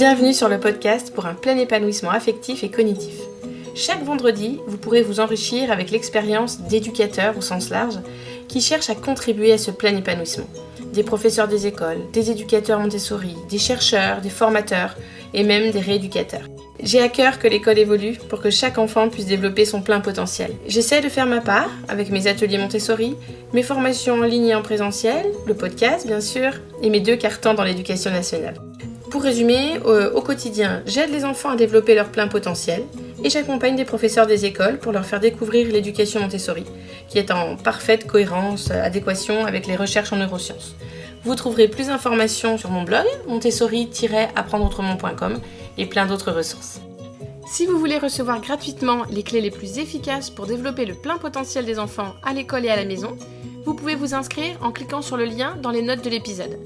Bienvenue sur le podcast pour un plein épanouissement affectif et cognitif. Chaque vendredi, vous pourrez vous enrichir avec l'expérience d'éducateurs au sens large qui cherchent à contribuer à ce plein épanouissement. Des professeurs des écoles, des éducateurs Montessori, des chercheurs, des formateurs et même des rééducateurs. J'ai à cœur que l'école évolue pour que chaque enfant puisse développer son plein potentiel. J'essaie de faire ma part avec mes ateliers Montessori, mes formations en ligne et en présentiel, le podcast bien sûr, et mes 2 cartons dans l'éducation nationale. Pour résumer, au quotidien, j'aide les enfants à développer leur plein potentiel et j'accompagne des professeurs des écoles pour leur faire découvrir l'éducation Montessori, qui est en parfaite cohérence, adéquation avec les recherches en neurosciences. Vous trouverez plus d'informations sur mon blog, montessori-apprendreautrement.com et plein d'autres ressources. Si vous voulez recevoir gratuitement les clés les plus efficaces pour développer le plein potentiel des enfants à l'école et à la maison, vous pouvez vous inscrire en cliquant sur le lien dans les notes de l'épisode.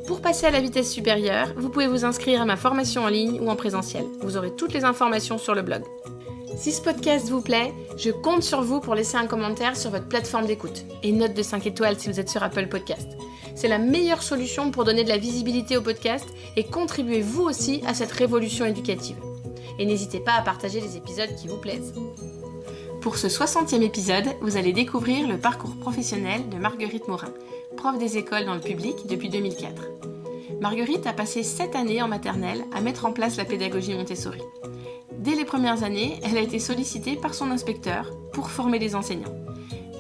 Pour passer à la vitesse supérieure, vous pouvez vous inscrire à ma formation en ligne ou en présentiel. Vous aurez toutes les informations sur le blog. Si ce podcast vous plaît, je compte sur vous pour laisser un commentaire sur votre plateforme d'écoute et une note de 5 étoiles si vous êtes sur Apple Podcast. C'est la meilleure solution pour donner de la visibilité au podcast et contribuer vous aussi à cette révolution éducative. Et n'hésitez pas à partager les épisodes qui vous plaisent. Pour ce 60e épisode, vous allez découvrir le parcours professionnel de Marguerite Morin, prof des écoles dans le public depuis 2004. Marguerite a passé 7 années en maternelle à mettre en place la pédagogie Montessori. Dès les premières années, elle a été sollicitée par son inspecteur pour former les enseignants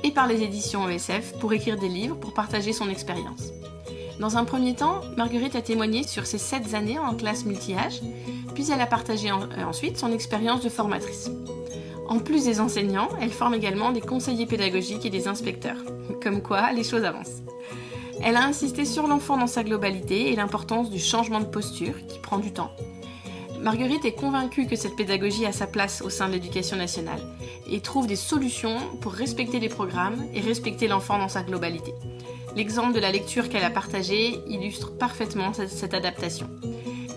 et par les éditions ESF pour écrire des livres pour partager son expérience. Dans un premier temps, Marguerite a témoigné sur ses 7 années en classe multi-âge, puis elle a partagé ensuite son expérience de formatrice. En plus des enseignants, elle forme également des conseillers pédagogiques et des inspecteurs. Comme quoi, les choses avancent. Elle a insisté sur l'enfant dans sa globalité et l'importance du changement de posture qui prend du temps. Marguerite est convaincue que cette pédagogie a sa place au sein de l'éducation nationale et trouve des solutions pour respecter les programmes et respecter l'enfant dans sa globalité. L'exemple de la lecture qu'elle a partagée illustre parfaitement cette adaptation.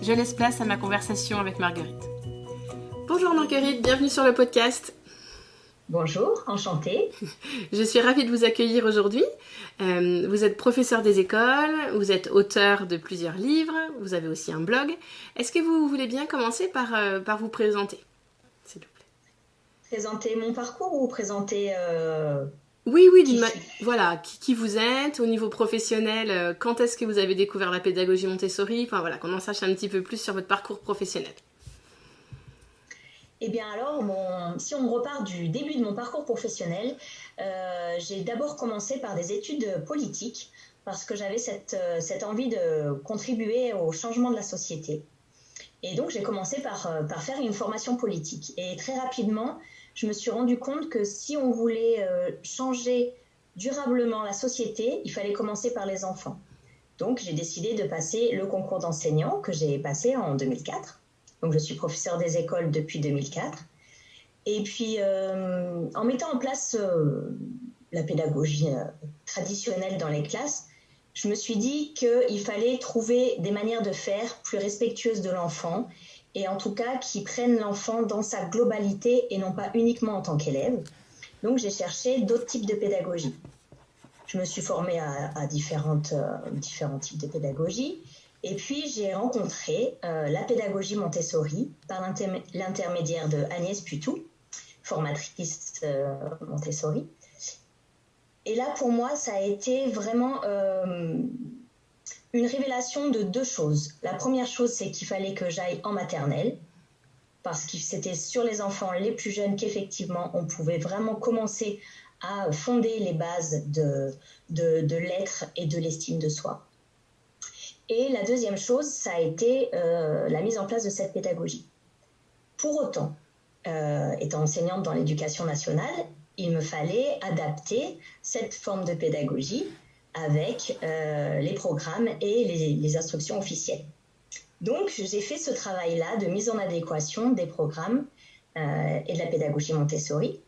Je laisse place à ma conversation avec Marguerite. Bonjour Marguerite, bienvenue sur le podcast. Bonjour, enchantée. Je suis ravie de vous accueillir aujourd'hui. Vous êtes professeur des écoles, vous êtes auteur de plusieurs livres, vous avez aussi un blog. Est-ce que vous voulez bien commencer par vous présenter, s'il vous plaît? Présenter mon parcours ou présenter... Oui, voilà, qui vous êtes, au niveau professionnel, quand est-ce que vous avez découvert la pédagogie Montessori, enfin voilà, qu'on en sache un petit peu plus sur votre parcours professionnel. Eh bien alors, si on repart du début de mon parcours professionnel, j'ai d'abord commencé par des études politiques parce que j'avais cette envie de contribuer au changement de la société. Et donc j'ai commencé par faire une formation politique. Et très rapidement, je me suis rendu compte que si on voulait changer durablement la société, il fallait commencer par les enfants. Donc j'ai décidé de passer le concours d'enseignant que j'ai passé en 2004. Donc, je suis professeure des écoles depuis 2004. Et puis, en mettant en place la pédagogie traditionnelle dans les classes, je me suis dit qu'il fallait trouver des manières de faire plus respectueuses de l'enfant et en tout cas qui prennent l'enfant dans sa globalité et non pas uniquement en tant qu'élève. Donc, j'ai cherché d'autres types de pédagogie. Je me suis formée à différents types de pédagogie. Et puis, j'ai rencontré la pédagogie Montessori par l'intermédiaire de Agnès Putou, formatrice Montessori. Et là, pour moi, ça a été vraiment une révélation de 2 choses. La première chose, c'est qu'il fallait que j'aille en maternelle, parce que c'était sur les enfants les plus jeunes qu'effectivement, on pouvait vraiment commencer à fonder les bases de l'être et de l'estime de soi. Et la deuxième chose, ça a été la mise en place de cette pédagogie. Pour autant, étant enseignante dans l'éducation nationale, il me fallait adapter cette forme de pédagogie avec les programmes et les instructions officielles. Donc, j'ai fait ce travail-là de mise en adéquation des programmes et de la pédagogie Montessori,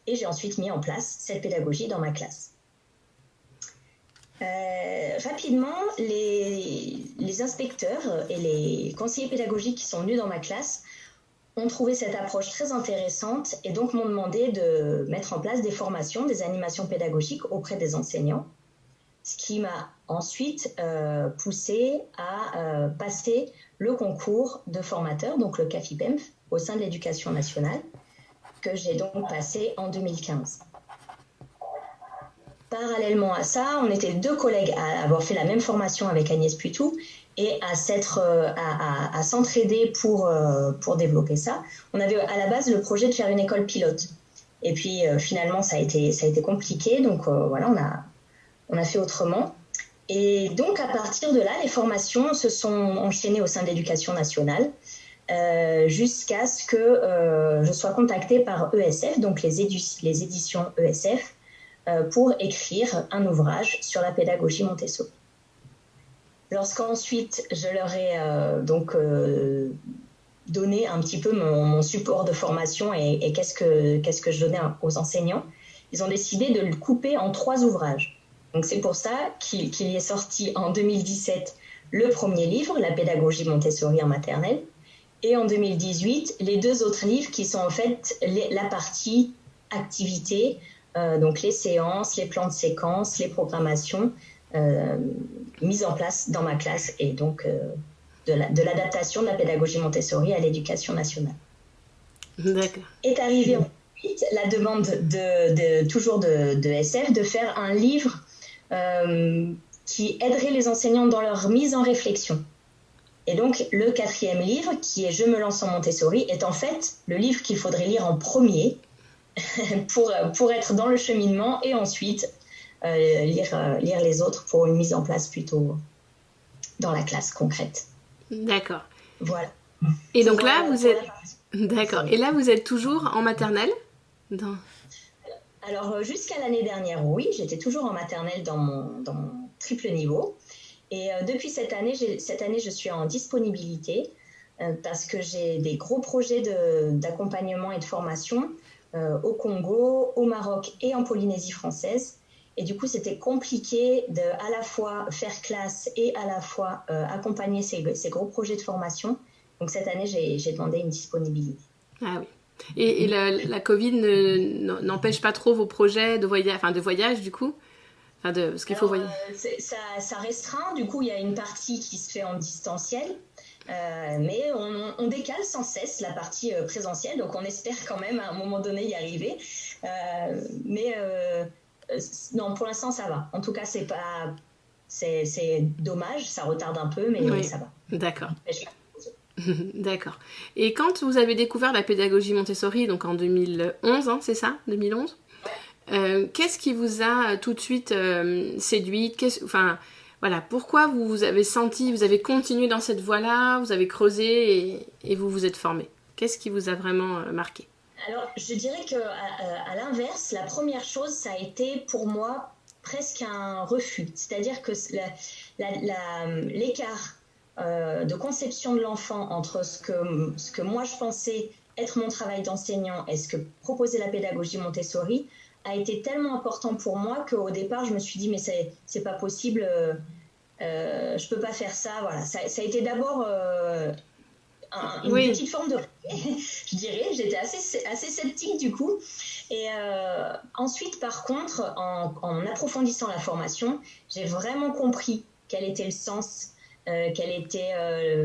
et j'ai ensuite mis en place cette pédagogie dans ma classe. Rapidement, les inspecteurs et les conseillers pédagogiques qui sont venus dans ma classe ont trouvé cette approche très intéressante et donc m'ont demandé de mettre en place des formations, des animations pédagogiques auprès des enseignants ce qui m'a ensuite poussée à passer le concours de formateur, donc le CAFIPEMF, au sein de l'Éducation nationale, que j'ai donc passé en 2015. Parallèlement à ça, on était 2 collègues à avoir fait la même formation avec Agnès Puitou et à s'entraider pour développer ça. On avait à la base le projet de faire une école pilote. Et puis finalement, ça a été compliqué. Donc voilà, on a fait autrement. Et donc à partir de là, les formations se sont enchaînées au sein de l'Éducation nationale jusqu'à ce que je sois contactée par ESF, donc les éditions ESF, pour écrire un ouvrage sur la pédagogie Montessori. Lorsqu'ensuite je leur ai donné un petit peu mon support de formation et qu'est-ce que je donnais aux enseignants, ils ont décidé de le couper en 3 ouvrages. Donc c'est pour ça qu'il y est sorti en 2017 le premier livre, La pédagogie Montessori en maternelle, et en 2018 les 2 autres livres qui sont en fait la partie activité, donc les séances, les plans de séquences, les programmations mises en place dans ma classe et donc de l'adaptation de la pédagogie Montessori à l'Éducation nationale. D'accord. Est arrivée ensuite la demande toujours de SF de faire un livre qui aiderait les enseignants dans leur mise en réflexion. Et donc le 4e livre, qui est Je me lance en Montessori, est en fait le livre qu'il faudrait lire en premier pour être dans le cheminement et ensuite lire les autres pour une mise en place plutôt dans la classe concrète. D'accord. Voilà. Et donc là, vous êtes... D'accord. Et là, vous êtes toujours en maternelle ? Alors, jusqu'à l'année dernière, oui, j'étais toujours en maternelle dans mon triple niveau. Et depuis cette année, je suis en disponibilité parce que j'ai des gros projets d'accompagnement et de formation au Congo, au Maroc et en Polynésie française. Et du coup, c'était compliqué de à la fois faire classe et à la fois accompagner ces gros projets de formation. Donc cette année, j'ai demandé une disponibilité. Ah oui. Et la Covid n'empêche pas trop vos projets de voyage du coup, parce qu'il faut voyager. Ça restreint. Du coup, il y a une partie qui se fait en distanciel. Mais on décale sans cesse la partie présentielle, donc on espère quand même à un moment donné y arriver. Non, pour l'instant ça va. En tout cas, c'est dommage, ça retarde un peu, mais oui. Ça va. D'accord. D'accord. Et quand vous avez découvert la pédagogie Montessori, donc en 2011, hein, c'est ça, 2011 ? Qu'est-ce qui vous a tout de suite séduite ? Voilà, pourquoi vous avez continué dans cette voie-là, vous avez creusé et vous vous êtes formé ? Qu'est-ce qui vous a vraiment marqué ? Alors, je dirais qu'à l'inverse, la première chose, ça a été pour moi presque un refus. C'est-à-dire que l'écart de conception de l'enfant entre ce que moi je pensais être mon travail d'enseignant et ce que proposait la pédagogie Montessori a été tellement important pour moi qu'au départ, je me suis dit, mais c'est pas possible, je peux pas faire ça. Voilà. Ça a été d'abord... une petite forme de je dirais, j'étais assez sceptique du coup. Et ensuite, par contre, en approfondissant la formation, j'ai vraiment compris quel était le sens, quel était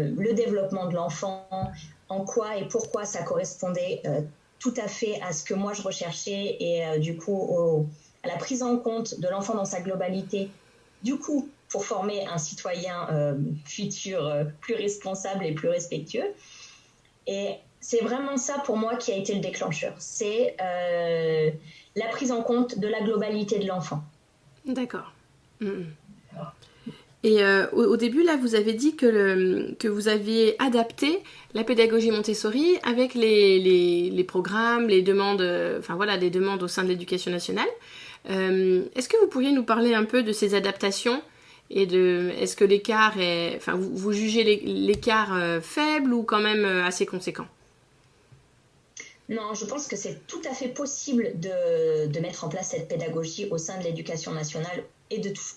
le développement de l'enfant, en quoi et pourquoi ça correspondait tout à fait à ce que moi je recherchais et du coup à la prise en compte de l'enfant dans sa globalité, du coup pour former un citoyen futur plus responsable et plus respectueux. Et c'est vraiment ça pour moi qui a été le déclencheur. C'est la prise en compte de la globalité de l'enfant. D'accord. Et au début, là, vous avez dit que vous aviez adapté la pédagogie Montessori avec les programmes, les demandes, des demandes au sein de l'Éducation nationale. Est-ce que vous pourriez nous parler un peu de ces adaptations et est-ce que l'écart est... vous jugez l'écart faible ou quand même assez conséquent ? Non, je pense que c'est tout à fait possible de mettre en place cette pédagogie au sein de l'Éducation nationale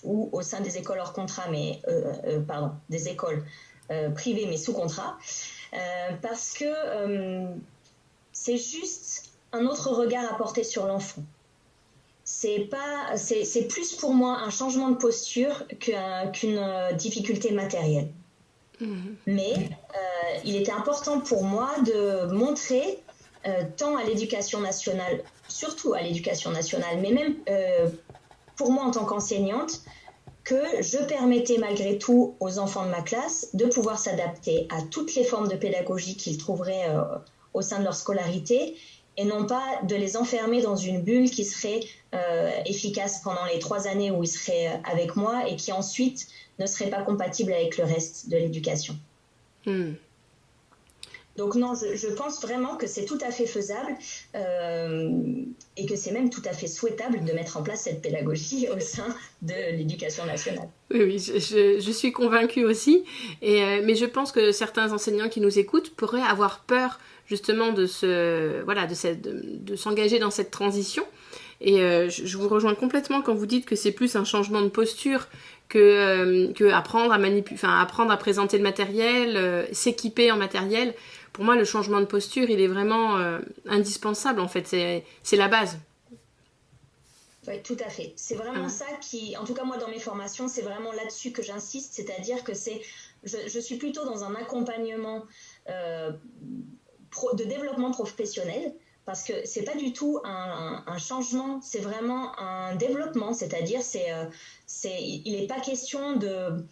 ou au sein des écoles hors contrat, des écoles privées mais sous contrat, parce que c'est juste un autre regard à porter sur l'enfant. c'est plus pour moi un changement de posture qu'une difficulté matérielle. Mais il était important pour moi de montrer tant à l'éducation nationale, surtout à l'éducation nationale, mais même pour moi en tant qu'enseignante, que je permettais malgré tout aux enfants de ma classe de pouvoir s'adapter à toutes les formes de pédagogie qu'ils trouveraient au sein de leur scolarité, et non pas de les enfermer dans une bulle qui serait efficace pendant les 3 années où ils seraient avec moi et qui ensuite ne serait pas compatible avec le reste de l'éducation. Donc non, je pense vraiment que c'est tout à fait faisable et que c'est même tout à fait souhaitable de mettre en place cette pédagogie au sein de l'éducation nationale. Oui, je suis convaincue aussi, mais je pense que certains enseignants qui nous écoutent pourraient avoir peur justement de s'engager dans cette transition. Et je vous rejoins complètement quand vous dites que c'est plus un changement de posture que apprendre à présenter le matériel, s'équiper en matériel. Pour moi, le changement de posture, il est vraiment indispensable, en fait. C'est la base. Oui, tout à fait. C'est vraiment ça qui, en tout cas moi dans mes formations, c'est vraiment là-dessus que j'insiste, c'est-à-dire que je suis plutôt dans un accompagnement de développement professionnel, parce que c'est pas du tout un changement, c'est vraiment un développement, c'est-à-dire il n'est pas question de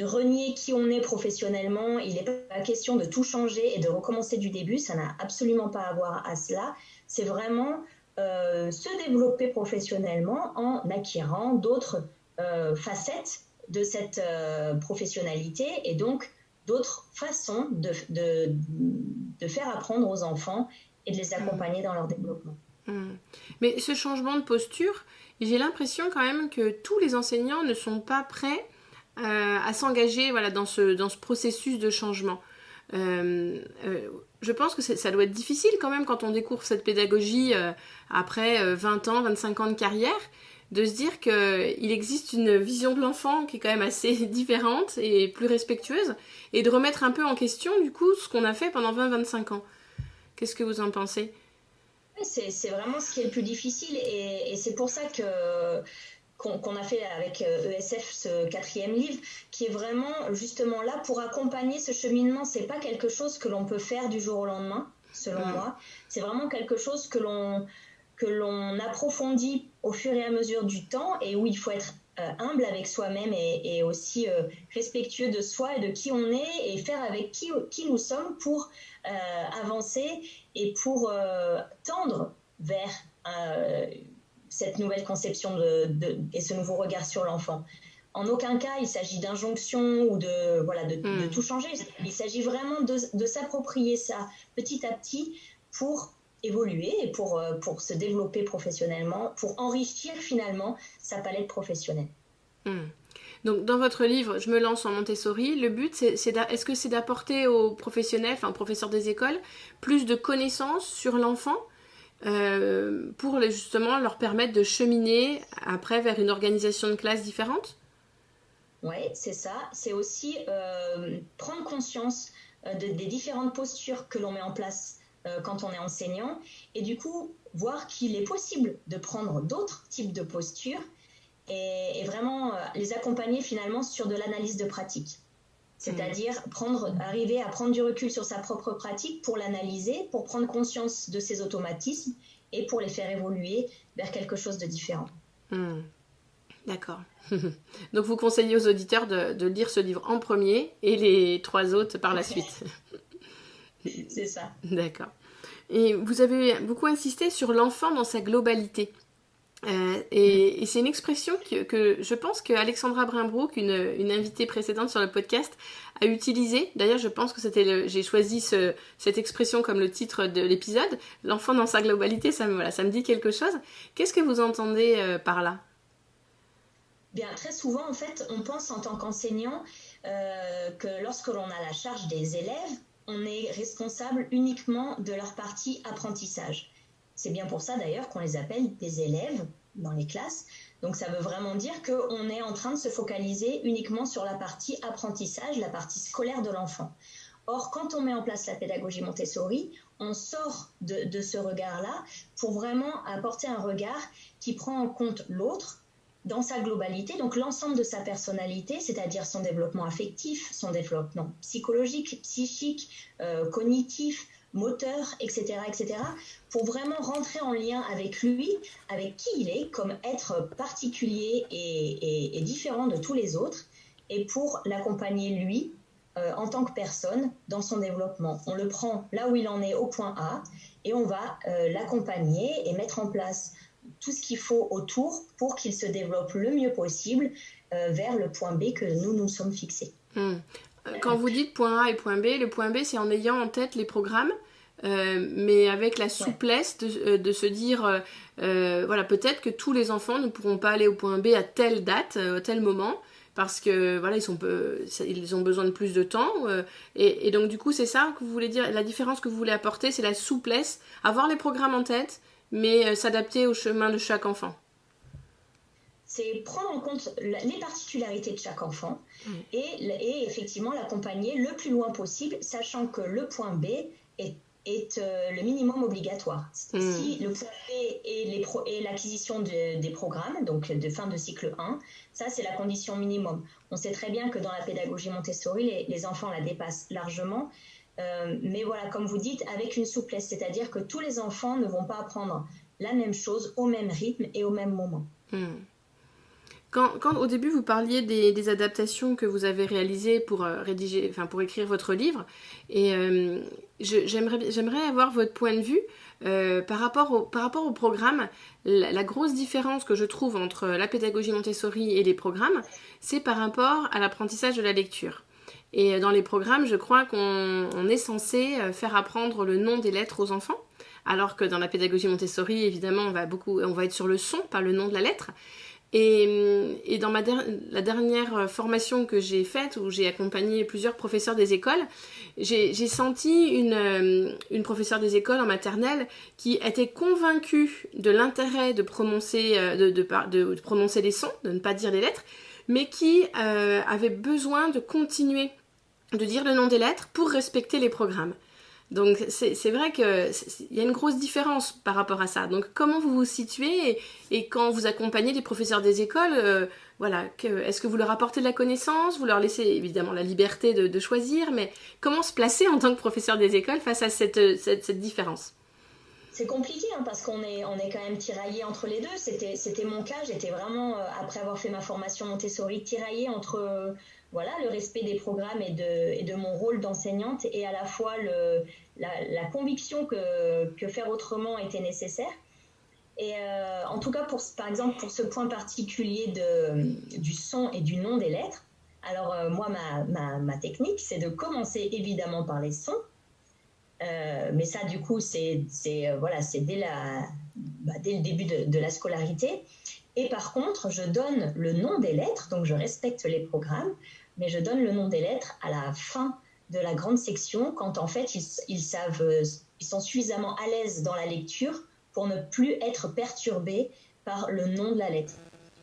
renier qui on est professionnellement, il n'est pas question de tout changer et de recommencer du début, ça n'a absolument pas à voir à cela, c'est vraiment se développer professionnellement en acquérant d'autres facettes de cette professionnalité et donc d'autres façons de faire apprendre aux enfants et de les accompagner dans leur développement. Mais ce changement de posture, j'ai l'impression quand même que tous les enseignants ne sont pas prêts à s'engager dans ce processus de changement. Je pense que ça doit être difficile quand même quand on découvre cette pédagogie après 20 ans, 25 ans de carrière, de se dire qu'il existe une vision de l'enfant qui est quand même assez différente et plus respectueuse, et de remettre un peu en question du coup ce qu'on a fait pendant 20-25 ans. Qu'est-ce que vous en pensez ? C'est vraiment ce qui est le plus difficile, et c'est pour ça qu'on a fait avec ESF ce 4e livre, qui est vraiment justement là pour accompagner ce cheminement. C'est pas quelque chose que l'on peut faire du jour au lendemain, selon moi. C'est vraiment quelque chose que l'on approfondit au fur et à mesure du temps, et où il faut être humble avec soi-même et aussi respectueux de soi et de qui on est, et faire avec qui nous sommes pour avancer et pour tendre vers cette nouvelle conception et ce nouveau regard sur l'enfant. En aucun cas, il s'agit d'injonction ou de tout changer. Il s'agit vraiment de s'approprier ça petit à petit pour évoluer et pour se développer professionnellement, pour enrichir finalement sa palette professionnelle. Donc dans votre livre, Je me lance en Montessori, le but, est-ce que c'est d'apporter aux professionnels, aux professeurs des écoles, plus de connaissances sur l'enfant pour justement leur permettre de cheminer après vers une organisation de classe différente ? Oui, c'est ça. C'est aussi prendre conscience des différentes postures que l'on met en place quand on est enseignant, et du coup voir qu'il est possible de prendre d'autres types de postures et vraiment les accompagner finalement sur de l'analyse de pratique. C'est-à-dire arriver à prendre du recul sur sa propre pratique pour l'analyser, pour prendre conscience de ses automatismes et pour les faire évoluer vers quelque chose de différent. D'accord. Donc vous conseillez aux auditeurs de lire ce livre en premier et les 3 autres par la suite. C'est ça. D'accord. Et vous avez beaucoup insisté sur l'enfant dans sa globalité. Et c'est une expression que je pense qu'Alexandra Brimbrook, une invitée précédente sur le podcast, a utilisée. D'ailleurs, je pense que j'ai choisi cette expression comme le titre de l'épisode. L'enfant dans sa globalité, ça me dit quelque chose. Qu'est-ce que vous entendez par là ? Bien, très souvent, en fait, on pense en tant qu'enseignant que lorsque l'on a la charge des élèves, on est responsable uniquement de leur partie apprentissage. C'est bien pour ça d'ailleurs qu'on les appelle des élèves dans les classes. Donc ça veut vraiment dire qu'on est en train de se focaliser uniquement sur la partie apprentissage, la partie scolaire de l'enfant. Or, quand on met en place la pédagogie Montessori, on sort de ce regard-là pour vraiment apporter un regard qui prend en compte l'autre dans sa globalité, donc l'ensemble de sa personnalité, c'est-à-dire son développement affectif, son développement psychologique, psychique, cognitif, moteur, etc., pour vraiment rentrer en lien avec lui, avec qui il est, comme être particulier et différent de tous les autres, et pour l'accompagner lui, en tant que personne, dans son développement. On le prend là où il en est au point A, et on va l'accompagner et mettre en place tout ce qu'il faut autour pour qu'il se développe le mieux possible vers le point B que nous sommes fixés. Quand vous dites point A et point B, le point B, c'est en ayant en tête les programmes, mais avec la souplesse de se dire, voilà, peut-être que tous les enfants ne pourront pas aller au point B à telle date, à tel moment, parce que voilà, ils ont besoin de plus de temps. Et donc, du coup, c'est ça que vous voulez dire, la différence que vous voulez apporter, c'est la souplesse, avoir les programmes en tête, mais s'adapter au chemin de chaque enfant. C'est prendre en compte les particularités de chaque enfant et effectivement l'accompagner le plus loin possible, sachant que le point B est le minimum obligatoire. Si le point B est l'acquisition des programmes, donc de fin de cycle 1, ça c'est la condition minimum. On sait très bien que dans la pédagogie Montessori, les enfants la dépassent largement, mais voilà, comme vous dites, avec une souplesse, c'est-à-dire que tous les enfants ne vont pas apprendre la même chose au même rythme et au même moment. Quand au début vous parliez des adaptations que vous avez réalisées pour pour écrire votre livre, et j'aimerais avoir votre point de vue par rapport au programme. La grosse différence que je trouve entre la pédagogie Montessori et les programmes, c'est par rapport à l'apprentissage de la lecture. Et dans les programmes, je crois qu'on est censé faire apprendre le nom des lettres aux enfants, alors que dans la pédagogie Montessori, évidemment, on va être sur le son, pas le nom de la lettre. Et dans la dernière formation que j'ai faite, où j'ai accompagné plusieurs professeurs des écoles, j'ai senti une professeure des écoles en maternelle qui était convaincue de l'intérêt de prononcer, de prononcer les sons, de ne pas dire les lettres, mais qui avait besoin de continuer de dire le nom des lettres pour respecter les programmes. Donc c'est vrai qu'il y a une grosse différence par rapport à ça. Donc comment vous vous situez et quand vous accompagnez des professeurs des écoles, est-ce que vous leur apportez de la connaissance, vous leur laissez évidemment la liberté de choisir, mais comment se placer en tant que professeur des écoles face à cette différence ? C'est compliqué parce qu'on est quand même tiraillé entre les deux. C'était mon cas, j'étais vraiment, après avoir fait ma formation Montessori, tiraillée entre le respect des programmes et de mon rôle d'enseignante et à la fois la conviction que faire autrement était nécessaire. Et en tout cas, par exemple, pour ce point particulier du son et du nom des lettres, alors moi, ma technique, c'est de commencer évidemment par les sons. Mais ça, du coup, c'est dès le début de la scolarité. Et par contre, je donne le nom des lettres, donc je respecte les programmes, mais je donne le nom des lettres à la fin de la grande section, quand en fait, ils sont suffisamment à l'aise dans la lecture pour ne plus être perturbés par le nom de la lettre.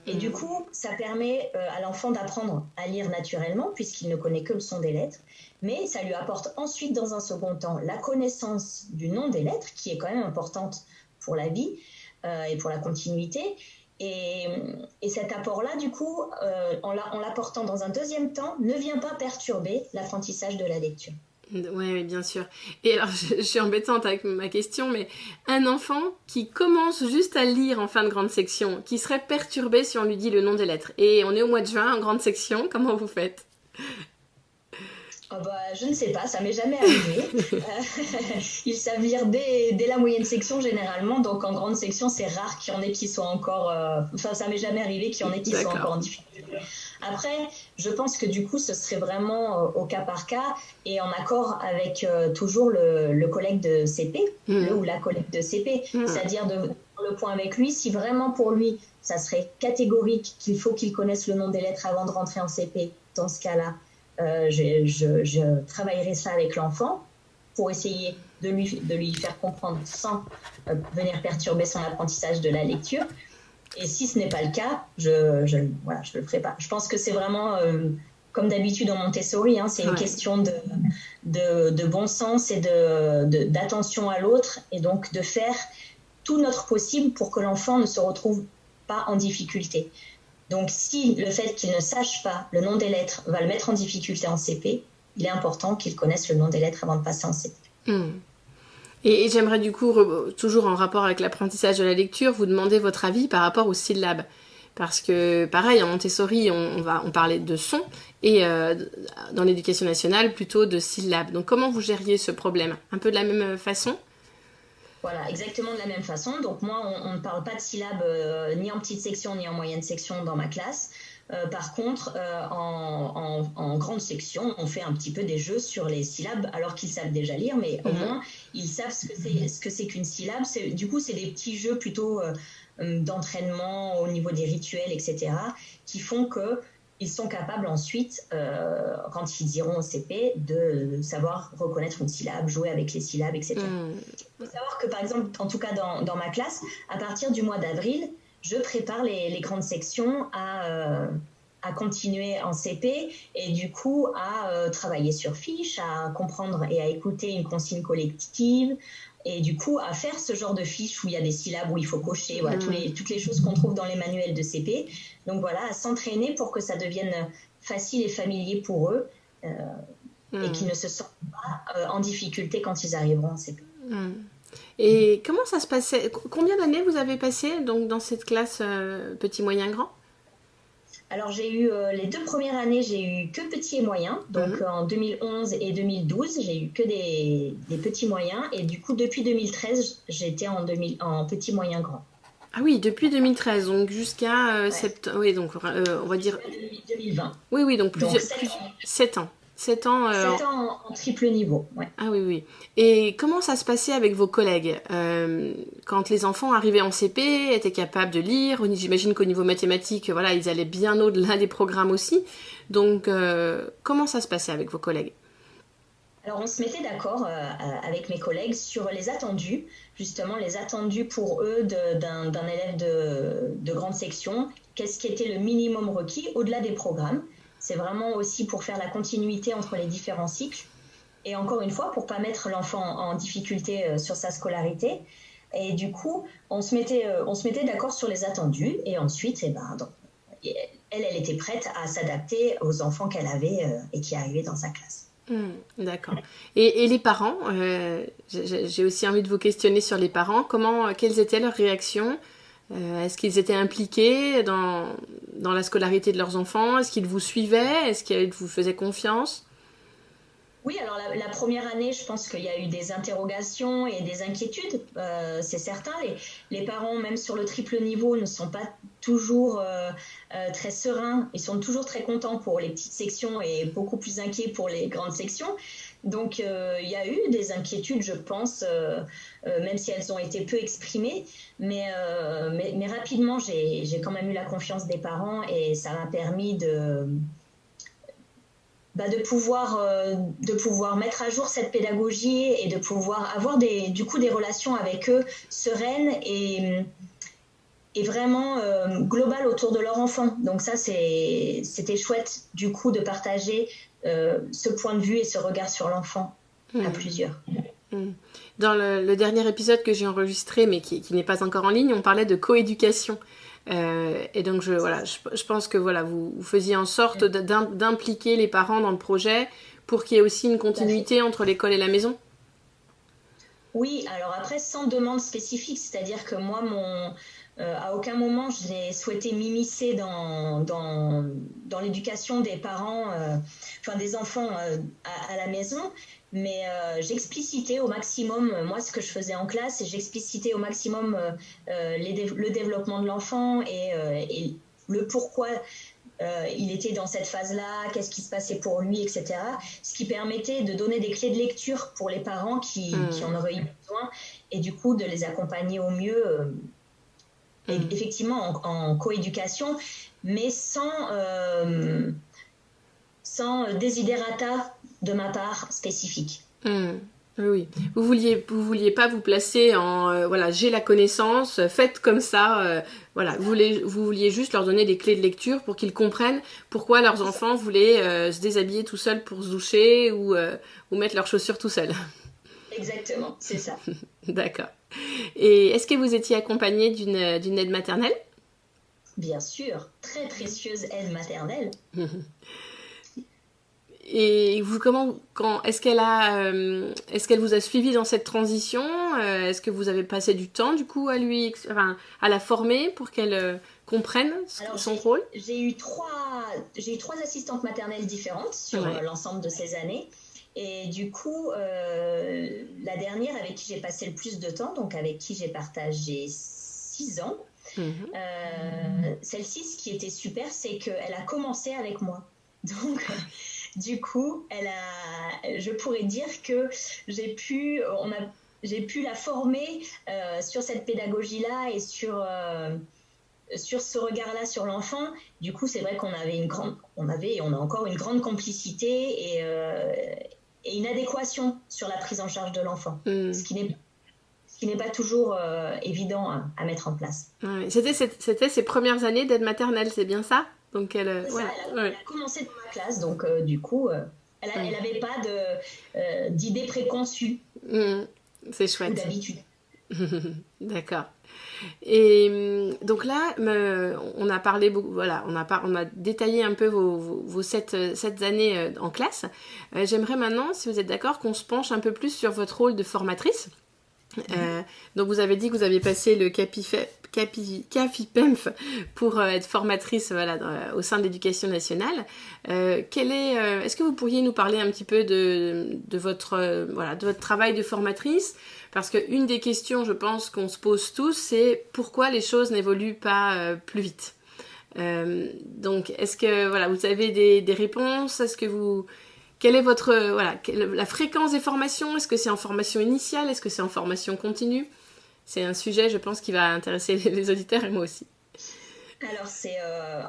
Et du coup, ça permet à l'enfant d'apprendre à lire naturellement, puisqu'il ne connaît que le son des lettres, mais ça lui apporte ensuite, dans un second temps, la connaissance du nom des lettres, qui est quand même importante pour la vie et pour la continuité. Et cet apport-là, du coup, en l'apportant dans un deuxième temps, ne vient pas perturber l'apprentissage de la lecture. Oui, bien sûr. Et alors, je suis embêtante avec ma question, mais un enfant qui commence juste à lire en fin de grande section, qui serait perturbé si on lui dit le nom des lettres, et on est au mois de juin en grande section, comment vous faites ? Je ne sais pas, ça m'est jamais arrivé. Ils savent lire dès la moyenne section généralement, donc en grande section, c'est rare qu'il y en ait qui soient encore... ça m'est jamais arrivé qu'il y en ait qui soient encore en difficulté. Après, je pense que du coup, ce serait vraiment au cas par cas et en accord avec toujours le collègue de CP, le ou la collègue de CP, c'est-à-dire de faire le point avec lui. Si vraiment pour lui, ça serait catégorique qu'il faut qu'il connaisse le nom des lettres avant de rentrer en CP, dans ce cas-là, je travaillerai ça avec l'enfant pour essayer de lui faire comprendre sans venir perturber son apprentissage de la lecture. Et si ce n'est pas le cas, je le ferai pas. Je pense que c'est vraiment comme d'habitude en Montessori, c'est une question de bon sens et d'attention à l'autre, et donc de faire tout notre possible pour que l'enfant ne se retrouve pas en difficulté. Donc si le fait qu'il ne sache pas le nom des lettres va le mettre en difficulté en CP, il est important qu'il connaisse le nom des lettres avant de passer en CP. Et j'aimerais du coup, toujours en rapport avec l'apprentissage de la lecture, vous demander votre avis par rapport aux syllabes. Parce que, pareil, en Montessori, on parlait de sons, et dans l'éducation nationale, plutôt de syllabes. Donc, comment vous gériez ce problème? Un peu de la même façon? Voilà, exactement de la même façon. Donc, moi, on ne parle pas de syllabes ni en petite section, ni en moyenne section dans ma classe. Par contre, en grande section, on fait un petit peu des jeux sur les syllabes, alors qu'ils savent déjà lire, mais au moins, ils savent ce que c'est qu'une syllabe. Du coup, c'est des petits jeux plutôt d'entraînement au niveau des rituels, etc., qui font qu'ils sont capables ensuite, quand ils iront au CP, de savoir reconnaître une syllabe, jouer avec les syllabes, etc. Il faut savoir que, par exemple, en tout cas dans ma classe, à partir du mois d'avril, je prépare les grandes sections à continuer en CP et du coup à travailler sur fiches, à comprendre et à écouter une consigne collective et du coup à faire ce genre de fiches où il y a des syllabes, où il faut cocher, voilà, toutes les choses qu'on trouve dans les manuels de CP. Donc voilà, à s'entraîner pour que ça devienne facile et familier pour eux et qu'ils ne se sentent pas en difficulté quand ils arriveront en CP. Et comment ça se passait? Combien d'années vous avez passé donc, dans cette classe petit, moyen, grand? Alors j'ai eu les 2 premières années, j'ai eu que petits et moyens. Donc en 2011 et 2012, j'ai eu que des petits moyens. Et du coup, depuis 2013, j'étais en petit, moyen, grand. Ah oui, depuis 2013, donc jusqu'à septembre. Oui, donc on va dire. 2020. Oui, donc 7 ans. 7 ans, 7 ans en triple niveau, ouais. Ah oui. Et comment ça se passait avec vos collègues quand les enfants arrivaient en CP, étaient capables de lire? J'imagine qu'au niveau mathématique, voilà, ils allaient bien au-delà des programmes aussi. Donc, comment ça se passait avec vos collègues? Alors, on se mettait d'accord avec mes collègues sur les attendus, justement les attendus pour eux d'un élève de grande section. Qu'est-ce qui était le minimum requis au-delà des programmes? C'est vraiment aussi pour faire la continuité entre les différents cycles. Et encore une fois, pour ne pas mettre l'enfant en difficulté sur sa scolarité. Et du coup, on se mettait d'accord sur les attendus. Et ensuite, elle était prête à s'adapter aux enfants qu'elle avait et qui arrivaient dans sa classe. D'accord. Et les parents, j'ai aussi envie de vous questionner sur les parents. Quelles étaient leurs réactions? Est-ce qu'ils étaient impliqués dans la scolarité de leurs enfants? Est-ce qu'ils vous suivaient? Est-ce qu'ils vous faisaient confiance? Oui, alors la première année, je pense qu'il y a eu des interrogations et des inquiétudes, c'est certain. Les parents, même sur le triple niveau, ne sont pas toujours très sereins. Ils sont toujours très contents pour les petites sections et beaucoup plus inquiets pour les grandes sections. Donc, il y a eu des inquiétudes, je pense, même si elles ont été peu exprimées. Mais rapidement, j'ai quand même eu la confiance des parents et ça m'a permis de pouvoir mettre à jour cette pédagogie et de pouvoir avoir des relations avec eux sereines et vraiment globales autour de leur enfant. Donc ça, c'était chouette du coup de partager ce point de vue et ce regard sur l'enfant à plusieurs. Dans le dernier épisode que j'ai enregistré, mais qui n'est pas encore en ligne, on parlait de coéducation. Et donc je pense que voilà, vous faisiez en sorte d'impliquer les parents dans le projet pour qu'il y ait aussi une continuité entre l'école et la maison. Oui, alors après sans demande spécifique, c'est-à-dire que moi à aucun moment je n'ai souhaité m'immiscer dans l'éducation des parents, des enfants à la maison. Mais j'explicitais au maximum, moi, ce que je faisais en classe, et j'explicitais au maximum le développement de l'enfant et le pourquoi il était dans cette phase-là, qu'est-ce qui se passait pour lui, etc. Ce qui permettait de donner des clés de lecture pour les parents qui en auraient eu besoin et du coup de les accompagner au mieux, effectivement en coéducation, mais sans desiderata de ma part spécifique. Oui, vous vouliez pas vous placer en voilà, j'ai la connaissance, faites comme ça. Voilà, vous vouliez juste leur donner des clés de lecture pour qu'ils comprennent pourquoi leurs enfants voulaient se déshabiller tout seuls pour se doucher ou mettre leurs chaussures tout seuls. Exactement, c'est ça. D'accord. Et est-ce que vous étiez accompagnée d'une aide maternelle? Bien sûr, très précieuse aide maternelle. Et vous, est-ce qu'elle vous a suivi dans cette transition? Est-ce que vous avez passé du temps du coup à la former pour qu'elle comprenne Alors, son rôle? j'ai eu trois assistantes maternelles différentes sur l'ensemble de ces années. Et du coup, la dernière avec qui j'ai passé le plus de temps, donc avec qui j'ai partagé 6 ans, celle-ci, ce qui était super, c'est qu'elle a commencé avec moi. Donc, du coup, je pourrais dire que j'ai pu la former sur cette pédagogie-là et sur ce regard-là sur l'enfant. Du coup, c'est vrai qu'on avait et on a encore une grande complicité et une adéquation sur la prise en charge de l'enfant, ce qui n'est pas toujours évident à mettre en place. Ouais. C'était ses premières années d'aide maternelle, c'est bien ça? Donc elle a commencé dans ma classe, donc du coup, elle n'avait pas d'idées préconçues. C'est chouette. Ou d'habitude. D'accord. Et donc là, on a parlé beaucoup, voilà, on a détaillé un peu vos 7 années en classe. J'aimerais maintenant, si vous êtes d'accord, qu'on se penche un peu plus sur votre rôle de formatrice. Donc vous avez dit que vous aviez passé le CAFIPEMF pour être formatrice au sein de l'éducation nationale. Est-ce que vous pourriez nous parler un petit peu de votre travail de formatrice? Parce qu'une des questions, je pense, qu'on se pose tous, c'est pourquoi les choses n'évoluent pas plus vite. Donc, est-ce que vous avez des réponses? Quelle est la fréquence des formations? Est-ce que c'est en formation initiale? Est-ce que c'est en formation continue? C'est un sujet, je pense, qui va intéresser les auditeurs et moi aussi. Alors,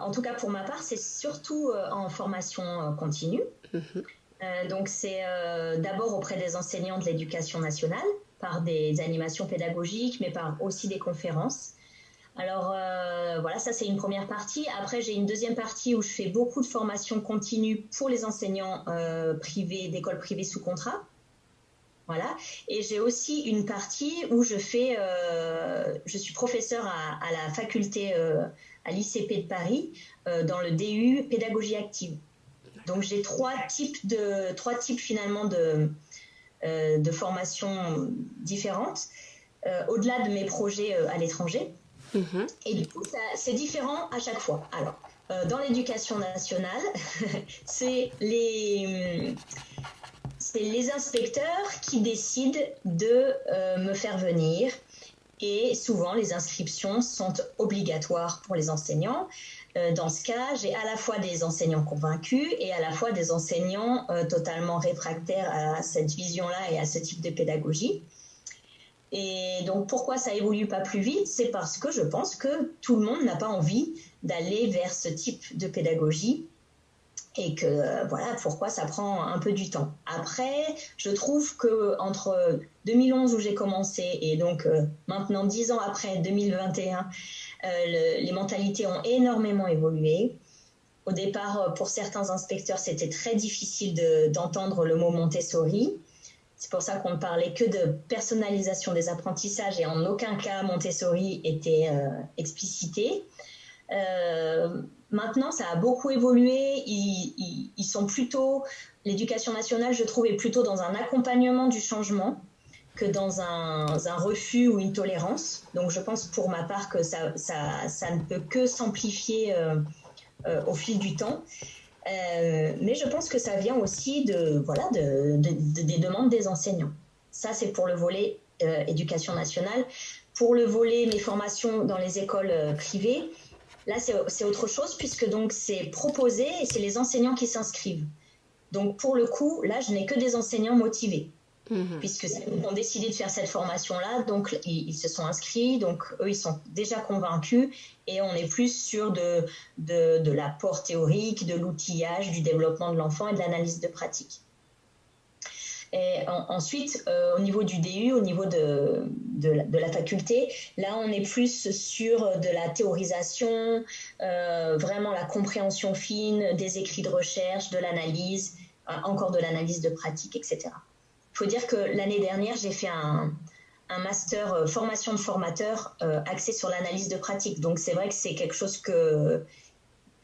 en tout cas pour ma part, c'est surtout en formation continue. Donc, c'est d'abord auprès des enseignants de l'éducation nationale, par des animations pédagogiques, mais par aussi des conférences. Alors, ça c'est une première partie. Après, j'ai une deuxième partie où je fais beaucoup de formations continues pour les enseignants privés, d'écoles privées sous contrat. Voilà. Et j'ai aussi une partie où je suis professeure à la faculté, à l'ICP de Paris, dans le DU pédagogie active. Donc, j'ai trois types finalement de formations différentes, au-delà de mes projets à l'étranger. Et du coup, c'est différent à chaque fois. Alors, dans l'éducation nationale, c'est les inspecteurs qui décident de me faire venir. Et souvent, les inscriptions sont obligatoires pour les enseignants. Dans ce cas, j'ai à la fois des enseignants convaincus et à la fois des enseignants totalement réfractaires à cette vision-là et à ce type de pédagogie. Et donc, pourquoi ça évolue pas plus vite? C'est parce que je pense que tout le monde n'a pas envie d'aller vers ce type de pédagogie et que pourquoi ça prend un peu du temps. Après, je trouve que entre 2011 où j'ai commencé et donc maintenant 10 ans après 2021, les mentalités ont énormément évolué. Au départ, pour certains inspecteurs, c'était très difficile d'entendre le mot Montessori. C'est pour ça qu'on ne parlait que de personnalisation des apprentissages et en aucun cas Montessori était explicité. Maintenant, ça a beaucoup évolué. Ils sont plutôt, l'éducation nationale, je trouve, est plutôt dans un accompagnement du changement que dans un refus ou une tolérance. Donc, je pense pour ma part que ça ne peut que s'amplifier au fil du temps. Mais je pense que ça vient aussi des demandes des enseignants. Ça, c'est pour le volet éducation nationale. Pour le volet mes formations dans les écoles privées, là, c'est autre chose puisque donc c'est proposé et c'est les enseignants qui s'inscrivent. Donc, pour le coup, là, je n'ai que des enseignants motivés. Puisque c'est eux qui ont décidé de faire cette formation-là, donc ils se sont inscrits, donc eux ils sont déjà convaincus et on est plus sur de l'apport théorique, de l'outillage, du développement de l'enfant et de l'analyse de pratique. Ensuite, au niveau du DU, au niveau de la faculté, là, on est plus sur de la théorisation, vraiment la compréhension fine des écrits de recherche, de l'analyse, encore de l'analyse de pratique, etc. Il faut dire que l'année dernière, j'ai fait un master formation de formateur axé sur l'analyse de pratique. Donc, c'est vrai que c'est quelque chose que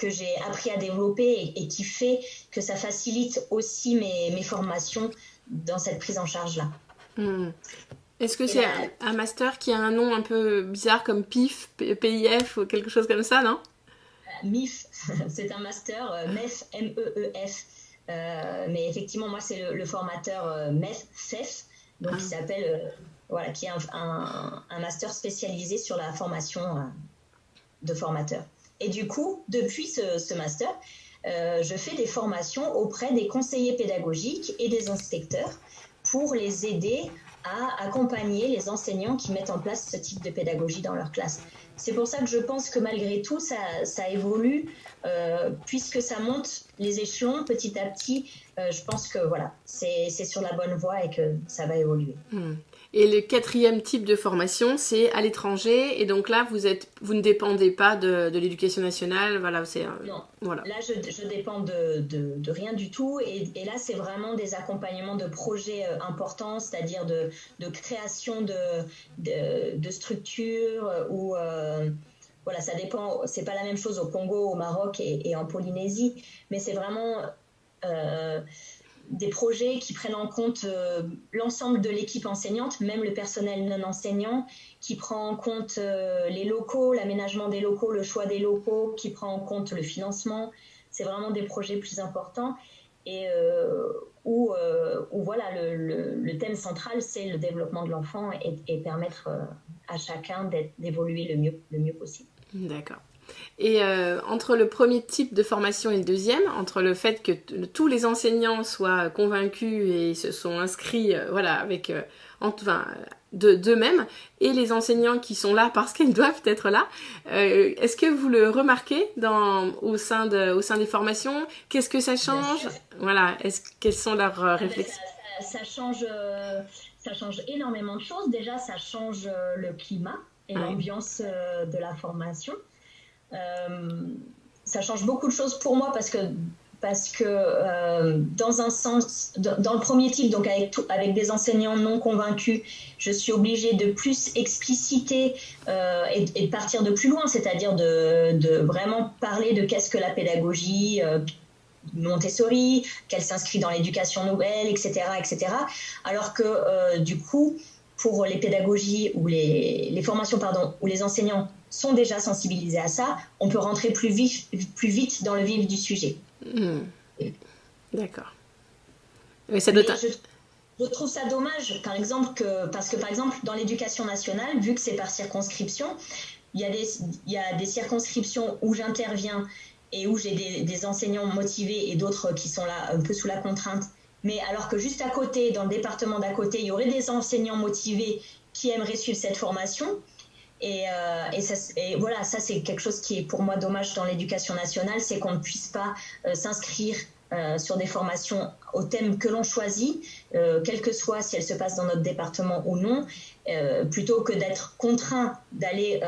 j'ai appris à développer et qui fait que ça facilite aussi mes formations dans cette prise en charge-là. Est-ce que c'est un master qui a un nom un peu bizarre comme PIF, PIF ou quelque chose comme ça, non? MIF, c'est un master MEF, M-E-E-F. Mais effectivement, moi, c'est le formateur MEF, FEF, donc qui s'appelle, qui est un master spécialisé sur la formation de formateurs. Et du coup, depuis ce master, je fais des formations auprès des conseillers pédagogiques et des inspecteurs pour les aider à accompagner les enseignants qui mettent en place ce type de pédagogie dans leur classe. C'est pour ça que je pense que malgré tout, ça évolue, puisque ça monte les échelons petit à petit. Je pense que voilà, c'est sur la bonne voie et que ça va évoluer. Et le 4e type de formation, c'est à l'étranger. Et donc là, vous ne dépendez pas de l'éducation nationale. Voilà, non, voilà. Là, je dépends de rien du tout. Et là, c'est vraiment des accompagnements de projets importants, c'est-à-dire de création de structures ou... voilà, ça dépend. C'est pas la même chose au Congo, au Maroc et en Polynésie. Mais c'est vraiment... des projets qui prennent en compte l'ensemble de l'équipe enseignante, même le personnel non enseignant, qui prend en compte les locaux, l'aménagement des locaux, le choix des locaux, qui prend en compte le financement. C'est vraiment des projets plus importants et où voilà, le thème central, c'est le développement de l'enfant et permettre à chacun d'évoluer le mieux possible. D'accord. Et entre le premier type de formation et le deuxième, entre le fait que tous les enseignants soient convaincus et se sont inscrits avec d'eux-mêmes, et les enseignants qui sont là parce qu'ils doivent être là, est-ce que vous le remarquez au sein des formations? Qu'est-ce que ça change? Voilà, quelles sont leurs réflexions? Ça change énormément de choses. Déjà, ça change le climat et l'ambiance de la formation. Ça change beaucoup de choses pour moi parce que dans un sens, dans le premier type, donc avec des enseignants non convaincus, je suis obligée de plus expliciter et de partir de plus loin, c'est-à-dire de vraiment parler de qu'est-ce que la pédagogie Montessori, qu'elle s'inscrit dans l'éducation nouvelle, etc., etc. Alors que du coup, pour les pédagogies ou les formations, où les enseignants sont déjà sensibilisés à ça, on peut rentrer plus vite dans le vif du sujet. D'accord. Mais je trouve ça dommage, parce que par exemple, dans l'éducation nationale, vu que c'est par circonscription, il y a des circonscriptions où j'interviens et où j'ai des enseignants motivés et d'autres qui sont là un peu sous la contrainte. Mais alors que juste à côté, dans le département d'à côté, il y aurait des enseignants motivés qui aimeraient suivre cette formation. Et voilà, ça c'est quelque chose qui est pour moi dommage dans l'éducation nationale, c'est qu'on ne puisse pas s'inscrire sur des formations au thème que l'on choisit, quelle que soit si elle se passe dans notre département ou non, plutôt que d'être contraint d'aller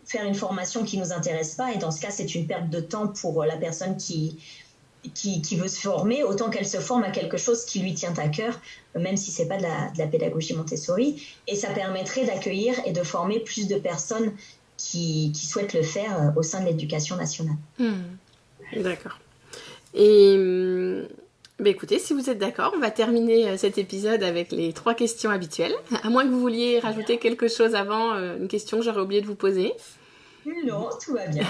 faire une formation qui ne nous intéresse pas. Et dans ce cas, c'est une perte de temps pour la personne qui veut se former, autant qu'elle se forme à quelque chose qui lui tient à cœur, même si ce n'est pas de la pédagogie Montessori. Et ça permettrait d'accueillir et de former plus de personnes qui souhaitent le faire au sein de l'éducation nationale. D'accord. Et écoutez, si vous êtes d'accord, on va terminer cet épisode avec les 3 questions habituelles. À moins que vous vouliez rajouter quelque chose avant, une question que j'aurais oublié de vous poser. Non, tout va bien.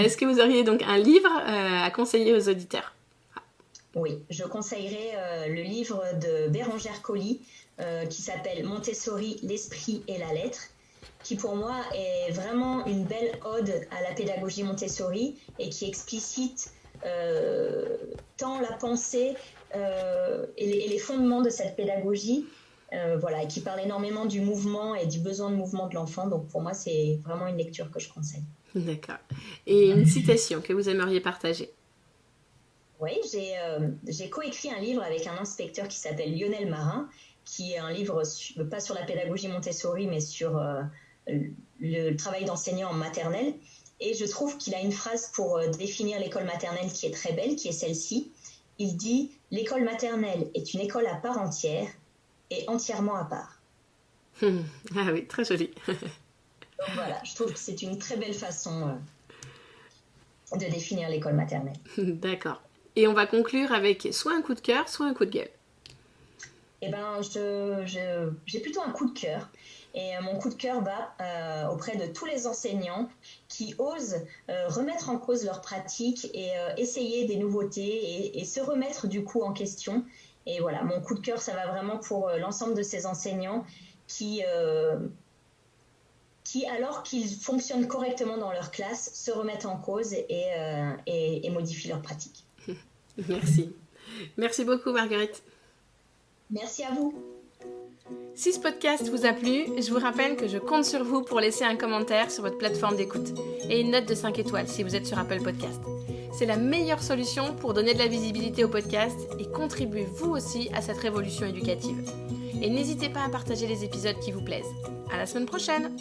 Est-ce que vous auriez donc un livre à conseiller aux auditeurs? Oui, je conseillerais le livre de Bérangère Colli qui s'appelle Montessori, l'esprit et la lettre, qui pour moi est vraiment une belle ode à la pédagogie Montessori et qui explicite tant la pensée et les fondements de cette pédagogie, et qui parle énormément du mouvement et du besoin de mouvement de l'enfant. Donc pour moi, c'est vraiment une lecture que je conseille. D'accord. Et une citation que vous aimeriez partager? Oui, j'ai coécrit un livre avec un inspecteur qui s'appelle Lionel Marin, qui est un livre pas sur la pédagogie Montessori, mais sur le travail d'enseignant en maternelle. Et je trouve qu'il a une phrase pour définir l'école maternelle qui est très belle, qui est celle-ci. Il dit « L'école maternelle est une école à part entière et entièrement à part ». Ah oui, très joli. Donc voilà, je trouve que c'est une très belle façon de définir l'école maternelle. D'accord. Et on va conclure avec soit un coup de cœur, soit un coup de gueule. Eh bien, j'ai plutôt un coup de cœur. Et mon coup de cœur va auprès de tous les enseignants qui osent remettre en cause leurs pratiques et essayer des nouveautés et se remettre du coup en question. Et voilà, mon coup de cœur, ça va vraiment pour l'ensemble de ces enseignants qui alors qu'ils fonctionnent correctement dans leur classe, se remettent en cause et modifient leurs pratiques. Merci. Merci beaucoup, Marguerite. Merci à vous. Si ce podcast vous a plu, je vous rappelle que je compte sur vous pour laisser un commentaire sur votre plateforme d'écoute et une note de 5 étoiles si vous êtes sur Apple Podcast. C'est la meilleure solution pour donner de la visibilité au podcast et contribuer vous aussi à cette révolution éducative. Et n'hésitez pas à partager les épisodes qui vous plaisent. À la semaine prochaine!